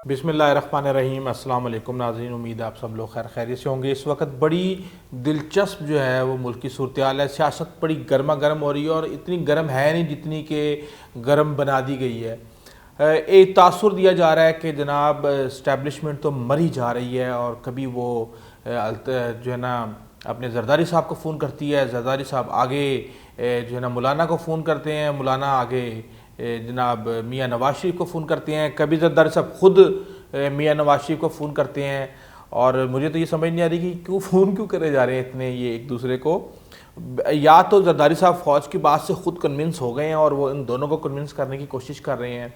बिस्मिल्लाहिर्रहमानिर्रहीम। अस्सलाम वालेकुम नाज़रीन, उम्मीद है आप सब लोग खैर खैरियत से होंगे। इस वक्त बड़ी दिलचस्प जो है वो मुल्क की सूरत हाल है। सियासत बड़ी गर्मा गर्म हो रही है और इतनी गर्म है नहीं जितनी कि गर्म बना दी गई है। एक तासुर दिया जा रहा है कि जनाब इस्टेब्लिशमेंट तो मरी जा रही है और कभी वो जो है ना अपने जरदारी साहब को फ़ोन करती है, जरदारी साहब आगे जो है ना मौलाना को फ़ोन करते हैं, मौलाना आगे जनाब मियाँ नवाज शरीफ को फ़ोन करते हैं, कभी जरदारी साहब खुद मियाँ नवाज शरीफ को फ़ोन करते हैं। और मुझे तो ये समझ नहीं आ रही कि फ़ोन क्यों करे जा रहे हैं इतने ये एक दूसरे को। या तो जरदारी साहब फ़ौज की बात से ख़ुद कन्विंस हो गए हैं और वो इन दोनों को कन्विंस करने की कोशिश कर रहे हैं,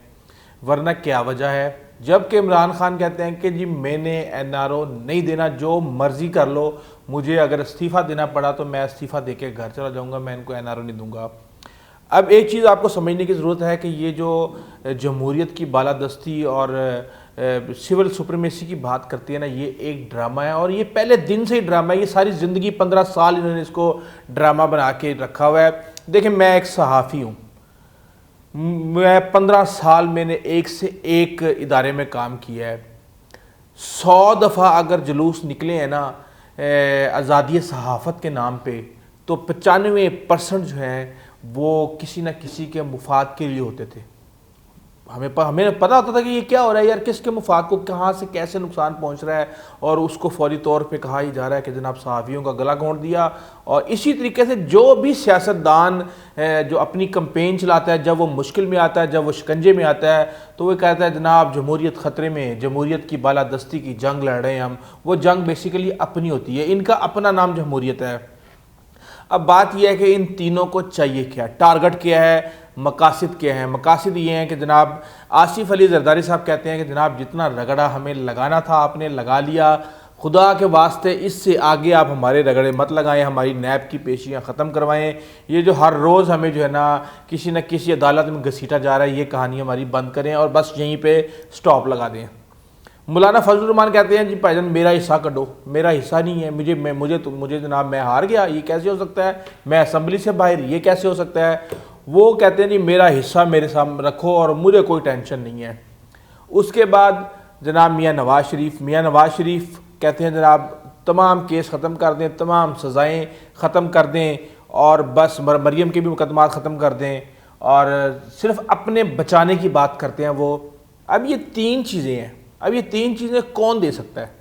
वरना क्या वजह है। जबकि इमरान खान कहते हैं कि जी मैंने NRO नहीं देना, जो मर्ज़ी कर लो, मुझे अगर इस्तीफ़ा देना पड़ा तो मैं इस्तीफ़ा दे के घर चला जाऊँगा, मैं इनको NRO नहीं दूँगा। अब एक चीज़ आपको समझने की ज़रूरत है कि ये जो जमहूरियत की बालादस्ती और सिविल सुप्रीमेसी की बात करती है ना, ये एक ड्रामा है और ये पहले दिन से ही ड्रामा है। ये सारी ज़िंदगी 15 साल इन्होंने इसको ड्रामा बना के रखा हुआ है। देखिए, मैं एक सहाफ़ी हूँ, मैं 15 साल मैंने एक से एक इदारे में काम किया है। 100 दफ़ा अगर जुलूस निकले हैं ना आज़ादी सहाफ़त के नाम पे, तो 95% जो है वो किसी न किसी के मुफाद के लिए होते थे। हमें पता होता था कि ये क्या हो रहा है यार, किसके मुफाद को कहाँ से कैसे नुकसान पहुँच रहा है, और उसको फौरी तौर पे कहा ही जा रहा है कि जनाब सहाफ़ियों का गला घोंट दिया। और इसी तरीके से जो भी सियासतदान जो अपनी कंपेन चलाता है, जब वो मुश्किल में आता है, जब वो शिकंजे में आता है, तो वो कहता है जनाब जमहूरियत ख़तरे में, जमहूरियत की बालादस्ती की जंग लड़ रहे हैं हम। वो जंग बेसिकली अपनी होती है, इनका अपना नाम जमहूरियत है। अब बात यह है कि इन तीनों को चाहिए क्या, टारगेट क्या है, मकासद क्या है। मकासद ये हैं कि जनाब आसिफ अली जरदारी साहब कहते हैं कि जनाब जितना रगड़ा हमें लगाना था आपने लगा लिया, खुदा के वास्ते इससे आगे आप हमारे रगड़े मत लगाएं, हमारी नैब की पेशियाँ ख़त्म करवाएं। ये जो हर रोज़ हमें जो है ना किसी न किसी अदालत में घसीटा जा रहा है, ये कहानी हमारी बंद करें और बस यहीं पे स्टॉप लगा दें। मौलाना फजलुर रहमान कहते हैं जी भाईजान मेरा हिस्सा कटो, मेरा हिस्सा नहीं है, मुझे जनाब मैं हार गया, ये कैसे हो सकता है, मैं असम्बली से बाहर, ये कैसे हो सकता है। वो कहते हैं जी मेरा हिस्सा मेरे सामने रखो और मुझे कोई टेंशन नहीं है। उसके बाद जनाब मियाँ नवाज शरीफ कहते हैं जनाब तमाम केस ख़त्म कर दें, तमाम सज़ाएँ ख़त्म कर दें और बस मरियम के भी मुकदमा ख़त्म कर दें, और सिर्फ अपने बचाने की बात करते हैं वो। अब ये तीन चीज़ें हैं, अब ये तीन चीज़ें कौन दे सकता है?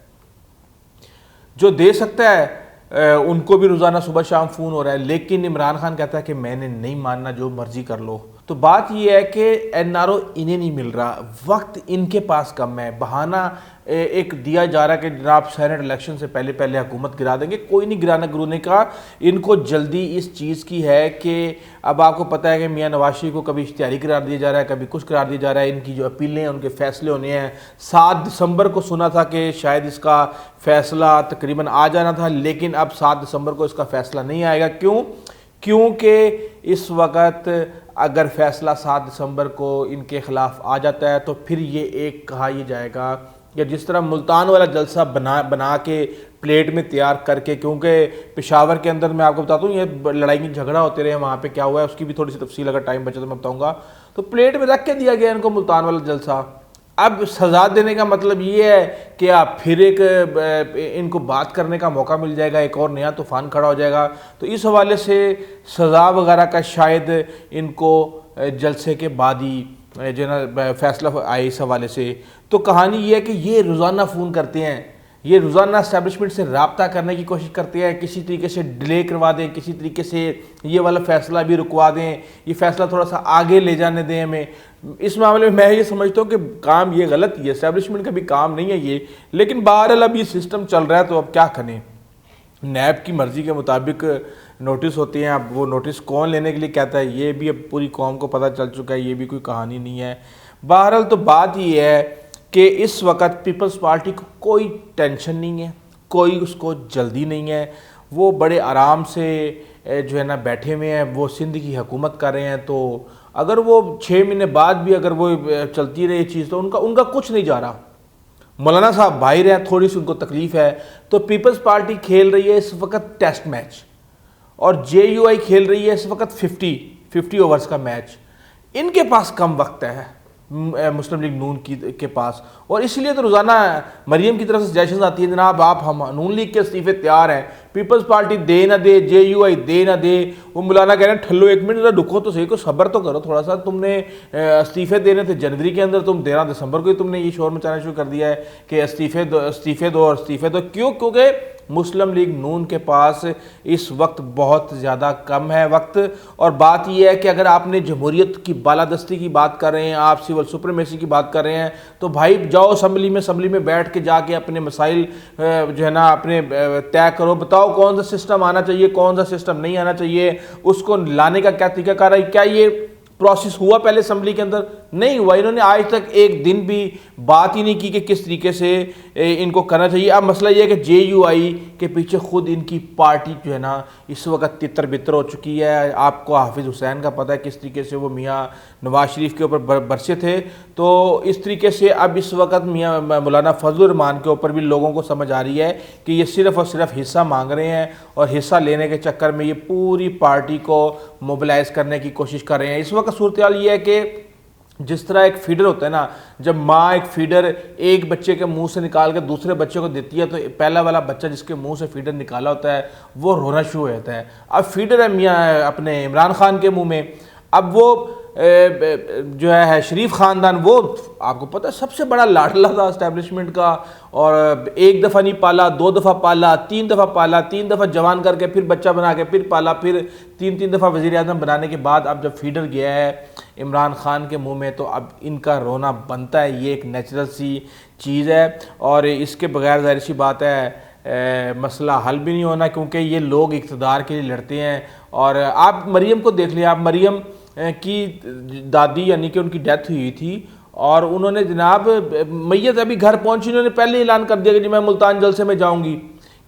जो दे सकता है उनको भी रोज़ाना सुबह शाम फ़ोन हो रहा है, लेकिन इमरान खान कहता है कि मैंने नहीं मानना, जो मर्जी कर लो। तो बात यह है कि NRO इन्हें नहीं मिल रहा, वक्त इनके पास कम है। बहाना एक दिया जा रहा है कि जनाब सेनेट इलेक्शन से पहले पहले हुकूमत गिरा देंगे। कोई नहीं गिराने का, इनको जल्दी इस चीज़ की है कि अब आपको पता है कि मियाँ नवाज शरीफ को कभी इश्तिहारी करार दिया जा रहा है, कभी कुछ करार दिया जा रहा है। इनकी जो अपीलें हैं उनके फैसले होने हैं। 7 दिसंबर को सुना था कि शायद इसका फैसला तकरीबन आ जाना था, लेकिन अब 7 दिसंबर को इसका फैसला नहीं आएगा। क्योंकि इस वक्त अगर फैसला 7 दिसंबर को इनके ख़िलाफ़ आ जाता है तो फिर ये एक कहा ही जाएगा कि जिस तरह मुल्तान वाला जलसा बना के प्लेट में तैयार करके, क्योंकि पेशावर के अंदर मैं आपको बताता हूँ ये लड़ाई की झगड़ा होते रहे, वहाँ पे क्या हुआ है उसकी भी थोड़ी सी तफसील अगर टाइम बचे तो मैं बताऊँगा। तो प्लेट में रख के दिया गया इनको मुल्तान वाला जलसा। अब सज़ा देने का मतलब ये है कि आप फिर एक इनको बात करने का मौका मिल जाएगा, एक और नया तूफ़ान खड़ा हो जाएगा। तो इस हवाले से सज़ा वगैरह का शायद इनको जलसे के बाद ही जो ना फैसला आए इस हवाले से। तो कहानी ये है कि ये रोज़ाना फ़ोन करते हैं, ये रोज़ाना इस्टेब्लिशमेंट से रब्ता करने की कोशिश करते हैं, किसी तरीके से डिले करवा दें, किसी तरीके से ये वाला फ़ैसला भी रुकवा दें, ये फ़ैसला थोड़ा सा आगे ले जाने दें हमें। इस मामले में मैं ये समझता हूँ कि काम ये गलत ही है, इस्टेब्लिशमेंट का भी काम नहीं है ये। लेकिन बहरहाल अब ये सिस्टम चल रहा है तो अब क्या करें, नैब की मर्ज़ी के मुताबिक नोटिस होते हैं। अब वो नोटिस कौन लेने के लिए कहता है ये भी अब पूरी कौम को पता चल चुका है, ये भी कोई कहानी नहीं है। बहरहाल तो बात ये है कि इस वक्त पीपल्स पार्टी को कोई टेंशन नहीं है, कोई उसको जल्दी नहीं है। वो बड़े आराम से जो है ना बैठे हुए हैं, वो सिंध की हुकूमत कर रहे हैं। तो अगर वो 6 महीने बाद भी अगर वो चलती रही चीज़ तो उनका कुछ नहीं जा रहा। मौलाना साहब बाहर हैं, थोड़ी सी उनको तकलीफ़ है, तो पीपल्स पार्टी खेल रही है इस वक्त टेस्ट मैच और JUI खेल रही है इस वक्त 50 ओवर्स का मैच। इनके पास कम वक्त है, मुस्लिम लीग नून के पास। और इसलिए तो रोज़ाना मरीम की तरफ से सजेशन आती है, जनाब आप हम नून लीग के इस्तीफे तैयार हैं, पीपल्स पार्टी दे ना दे, JUI दे ना दे। वो मौलाना कह रहे हैं ठल्लो एक मिनट रुको तो सही, को सब्र तो करो थोड़ा सा। तुमने इस्तीफे देने थे जनवरी के अंदर, तुम 13 दिसंबर को ही तुमने ये शोर मचाना शुरू कर दिया है कि इस्तीफे दो इस्तीफे दो और इस्तीफे दो। क्यों? क्योंकि मुस्लिम लीग नून के पास इस वक्त बहुत ज़्यादा कम है वक्त। और बात यह है कि अगर आपने जमहूरियत की बालादस्ती की बात कर रहे हैं, आप सिविल सुप्रीमेसी की बात कर रहे हैं, तो भाई जाओ असम्बली में बैठ के जाके अपने मसाइल जो है ना अपने तय करो। बताओ कौन सा सिस्टम आना चाहिए, कौन सा सिस्टम नहीं आना चाहिए, उसको लाने का क्या तरीकाकार है। क्या ये प्रोसेस हुआ पहले असम्बली के अंदर? नहीं हुआ। इन्होंने आज तक एक दिन भी बात ही नहीं की कि किस तरीके से इनको करना चाहिए। अब मसला ये है कि JUI के पीछे खुद इनकी पार्टी जो है ना इस वक्त तितर बितर हो चुकी है। आपको हाफिज़ हुसैन का पता है किस तरीके से वो मियाँ नवाज शरीफ के ऊपर बरसे थे। तो इस तरीके से अब इस वक्त मियाँ मौलाना फजलुर रहमान के ऊपर भी लोगों को समझ आ रही है कि ये सिर्फ़ और सिर्फ हिस्सा मांग रहे हैं, और हिस्सा लेने के चक्कर में ये पूरी पार्टी को मोबिलाइज़ करने की कोशिश कर रहे हैं। इस वक्त सूरत हाल ये है कि जिस तरह एक फीडर होता है ना, जब माँ एक फीडर एक बच्चे के मुंह से निकाल के दूसरे बच्चे को देती है, तो पहला वाला बच्चा जिसके मुंह से फीडर निकाला होता है वो रोना शुरू हो जाता है। अब फीडर है मियाँ अपने इमरान खान के मुंह में। अब वो जो है शरीफ ख़ानदान, वो आपको पता है सबसे बड़ा लाडला था इस्टेब्लिशमेंट का, और एक दफ़ा नहीं पाला, 2 दफ़ा पाला, 3 दफ़ा पाला, 3 दफ़ा जवान करके फिर बच्चा बना के फिर पाला, फिर 3 दफ़ा वज़ीर आज़म बनाने के बाद अब जब फीडर गया है इमरान खान के मुंह में, तो अब इनका रोना बनता है। ये एक नेचुरल सी चीज़ है, और इसके बगैर ज़ाहिर सी बात है मसला हल भी नहीं होना, क्योंकि ये लोग इक़्तिदार के लिए लड़ते हैं। और आप मरीम को देख लिया, आप मरीम की दादी यानी कि उनकी डेथ हुई थी, और उन्होंने जनाब मैयत अभी घर पहुंची, उन्होंने पहले ऐलान कर दिया कि जी मैं मुल्तान जलसे में जाऊंगी।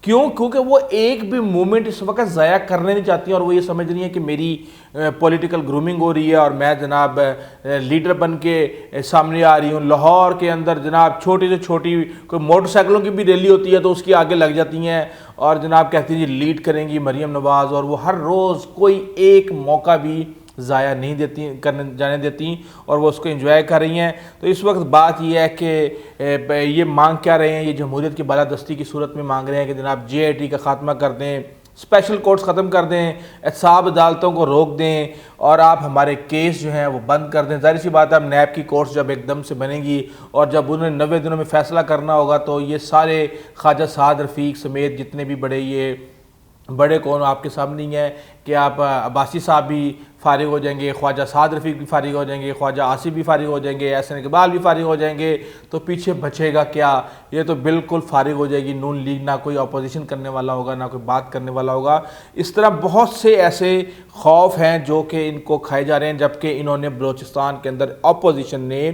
क्यों? क्योंकि वो एक भी मोमेंट इस वक्त ज़ाया करने नहीं चाहती, और वो ये समझ रही है कि मेरी पॉलिटिकल ग्रूमिंग हो रही है और मैं जनाब लीडर बन के सामने आ रही हूँ। लाहौर के अंदर जनाब छोटी से छोटी कोई मोटरसाइकिलों की भी रैली होती है तो उसकी आगे लग जाती हैं, और जनाब कहती हैं जी लीड करेंगी मरीम नवाज़, और वो हर रोज़ कोई एक मौका भी ज़ाया नहीं देती करने जाने देती, और वो उसको एंजॉय कर रही हैं। तो इस वक्त बात यह है कि ये मांग क्या रहे हैं, ये जमहूरियत की बालादस्ती की सूरत में मांग रहे हैं कि जनाब JIT का ख़ात्मा कर दें, स्पेशल कोर्ट्स ख़त्म कर दें, एहतसाब अदालतों को रोक दें, और आप हमारे केस जो हैं वो बंद कर दें। ज़ाहिर सी बात है अब नैब की कोर्ट्स जब एकदम से बनेंगी और जब उन्हें 90 दिनों में फ़ैसला करना होगा, तो ये सारे ख्वाजा साद रफ़ीक समेत जितने भी बड़े कौन आपके सामने ही है कि आप अब्बासी साहब भी फ़ारिग हो जाएंगे, ख्वाजा साद रफ़ीक भी फ़ारिग हो जाएंगे, ख्वाजा आसिफ भी फ़ारिग हो जाएंगे, एहसन इकबाल भी फ़ारिग हो जाएंगे, तो पीछे बचेगा क्या? ये तो बिल्कुल फ़ारिग हो जाएगी नून लीग, ना कोई अपोजिशन करने वाला होगा, ना कोई बात करने वाला होगा। इस तरह बहुत से ऐसे खौफ हैं जो कि इनको खाए जा रहे हैं, जबकि इन्होंने बलूचिस्तान के अंदर अपोजिशन ने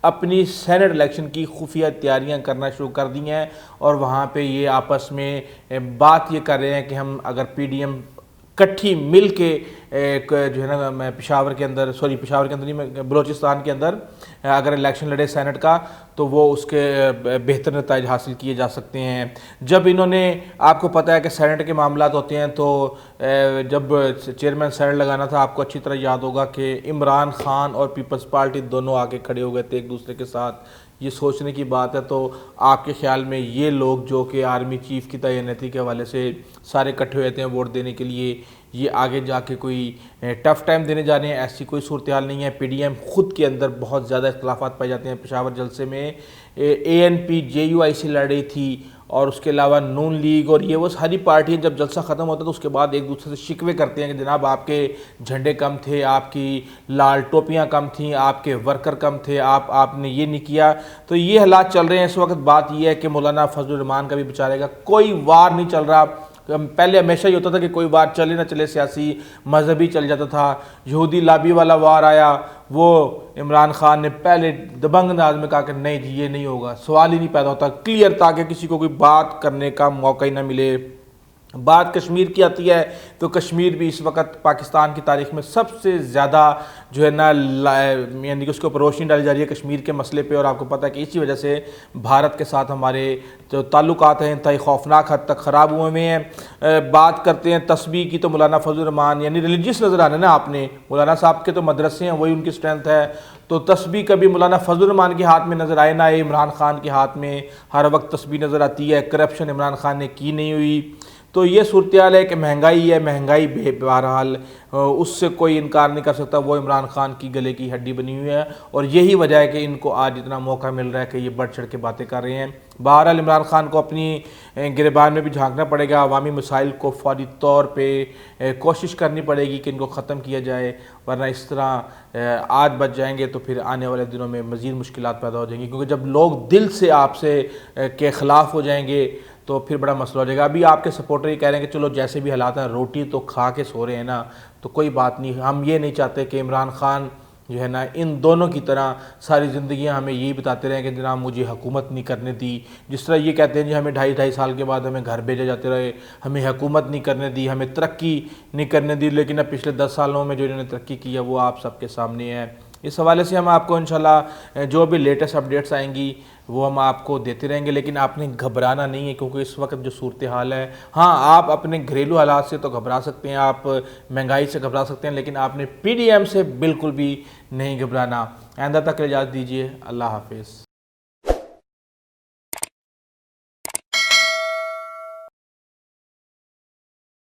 अपनी सेनेट इलेक्शन की खुफिया तैयारियां करना शुरू कर दी हैं, और वहाँ पे ये आपस में बात ये कर रहे हैं कि हम अगर PDM इकट्ठी मिल के जो है ना पेशावर के अंदर नहीं, बलूचिस्तान के अंदर अगर इलेक्शन लड़े सेनेट का, तो वो उसके बेहतर नताइज हासिल किए जा सकते हैं। जब इन्होंने, आपको पता है कि सेनेट के मामलात होते हैं, तो जब चेयरमैन सेनेट लगाना था, आपको अच्छी तरह याद होगा कि इमरान खान और पीपल्स पार्टी दोनों आके खड़े हो गए थे एक दूसरे के साथ। ये सोचने की बात है। तो आपके ख्याल में ये लोग जो कि आर्मी चीफ की तैनाती के हवाले से सारे इकट्ठे हुए थे वोट देने के लिए, ये आगे जाके कोई टफ़ टाइम देने जा रहे हैं? ऐसी कोई सूरत हाल नहीं है। PDM ख़ुद के अंदर बहुत ज़्यादा इख्तलाफात पाए जाते हैं। पेशावर जलसे में ANP JUI से लड़ रही थी, और उसके अलावा नून लीग और ये वो सारी पार्टियां जब जलसा ख़त्म होता है तो उसके बाद एक दूसरे से शिकवे करते हैं कि जनाब आपके झंडे कम थे, आपकी लाल टोपियां कम थीं, आपके वर्कर कम थे, आपने ये नहीं किया। तो ये हालात चल रहे हैं इस वक्त। बात ये है कि मौलाना फजलुर रहमान का भी बेचारे का कोई वार नहीं चल रहा। पहले हमेशा ही होता था कि कोई वार चले ना चले, सियासी मजहबी चल जाता था। यहूदी लाबी वाला वार आया, वो इमरान खान ने पहले दबंग अंदाज में कहा कि नहीं जी ये नहीं होगा, सवाल ही नहीं पैदा होता, क्लियर, ताकि किसी को कोई बात करने का मौका ही ना मिले। बात कश्मीर की आती है तो कश्मीर भी इस वक्त पाकिस्तान की तारीख में सबसे ज़्यादा जो है ना यानी कि उसके ऊपर रोशनी डाली जा रही है कश्मीर के मसले पे। और आपको पता है कि इसी वजह से भारत के साथ हमारे जो ताल्लुकात हैं इंतहाई खौफनाक हद तक ख़राब हुए हुए हैं। बात करते हैं तस्बीह की तो मौलाना फजल रहमान यानी रिलीजियस नज़र आना ना आपने, मौलाना साहब के तो मदरसे हैं वही उनकी स्ट्रेंथ है। तो तस्बीह कभी मौलाना फजल रहमान के हाथ में नज़र आए ना आए, इमरान खान के हाथ में हर वक्त तस्बीह नज़र आती है। करप्शन इमरान खान ने की नहीं हुई। तो ये सूरत हाल है कि महंगाई है, महंगाई बहरहाल उससे कोई इनकार नहीं कर सकता, वो इमरान खान की गले की हड्डी बनी हुई है। और यही वजह है कि इनको आज इतना मौका मिल रहा है कि ये बढ़ चढ़ के बातें कर रहे हैं। बहरहाल इमरान खान को अपनी गिरबान में भी झांकना पड़ेगा, अवामी मसाइल को फौरी तौर पे कोशिश करनी पड़ेगी कि इनको ख़त्म किया जाए, वरना इस तरह आज बच जाएंगे तो फिर आने वाले दिनों में मज़ीद मुश्किलात पैदा हो जाएंगी। क्योंकि जब लोग दिल से आपसे के ख़िलाफ़ हो जाएंगे तो फिर बड़ा मसला हो जाएगा। अभी आपके सपोर्टर ये कह रहे हैं कि चलो जैसे भी हालात हैं रोटी तो खा के सो रहे हैं ना, तो कोई बात नहीं। हम ये नहीं चाहते कि इमरान खान जो है ना इन दोनों की तरह सारी ज़िंदगियां हमें यही बताते रहें कि जनाब मुझे हुकूमत नहीं करने दी। जिस तरह ये कहते हैं जी हमें 2.5 साल के बाद हमें घर भेजे जाते रहे, हमें हुकूमत नहीं करने दी, हमें तरक्की नहीं करने दी। लेकिन अब पिछले 10 सालों में जो इन्होंने तरक्की की है वो आप सबके सामने है। इस हवाले से हम आपको इंशाल्लाह जो भी लेटेस्ट अपडेट्स आएंगी वो हम आपको देते रहेंगे। लेकिन आपने घबराना नहीं है, क्योंकि इस वक्त जो सूरत हाल है, हाँ आप अपने घरेलू हालात से तो घबरा सकते हैं, आप महंगाई से घबरा सकते हैं, लेकिन आपने PDM से बिल्कुल भी नहीं घबराना। आइंदा तक इजाज़त दीजिए। अल्लाह हाफिज़।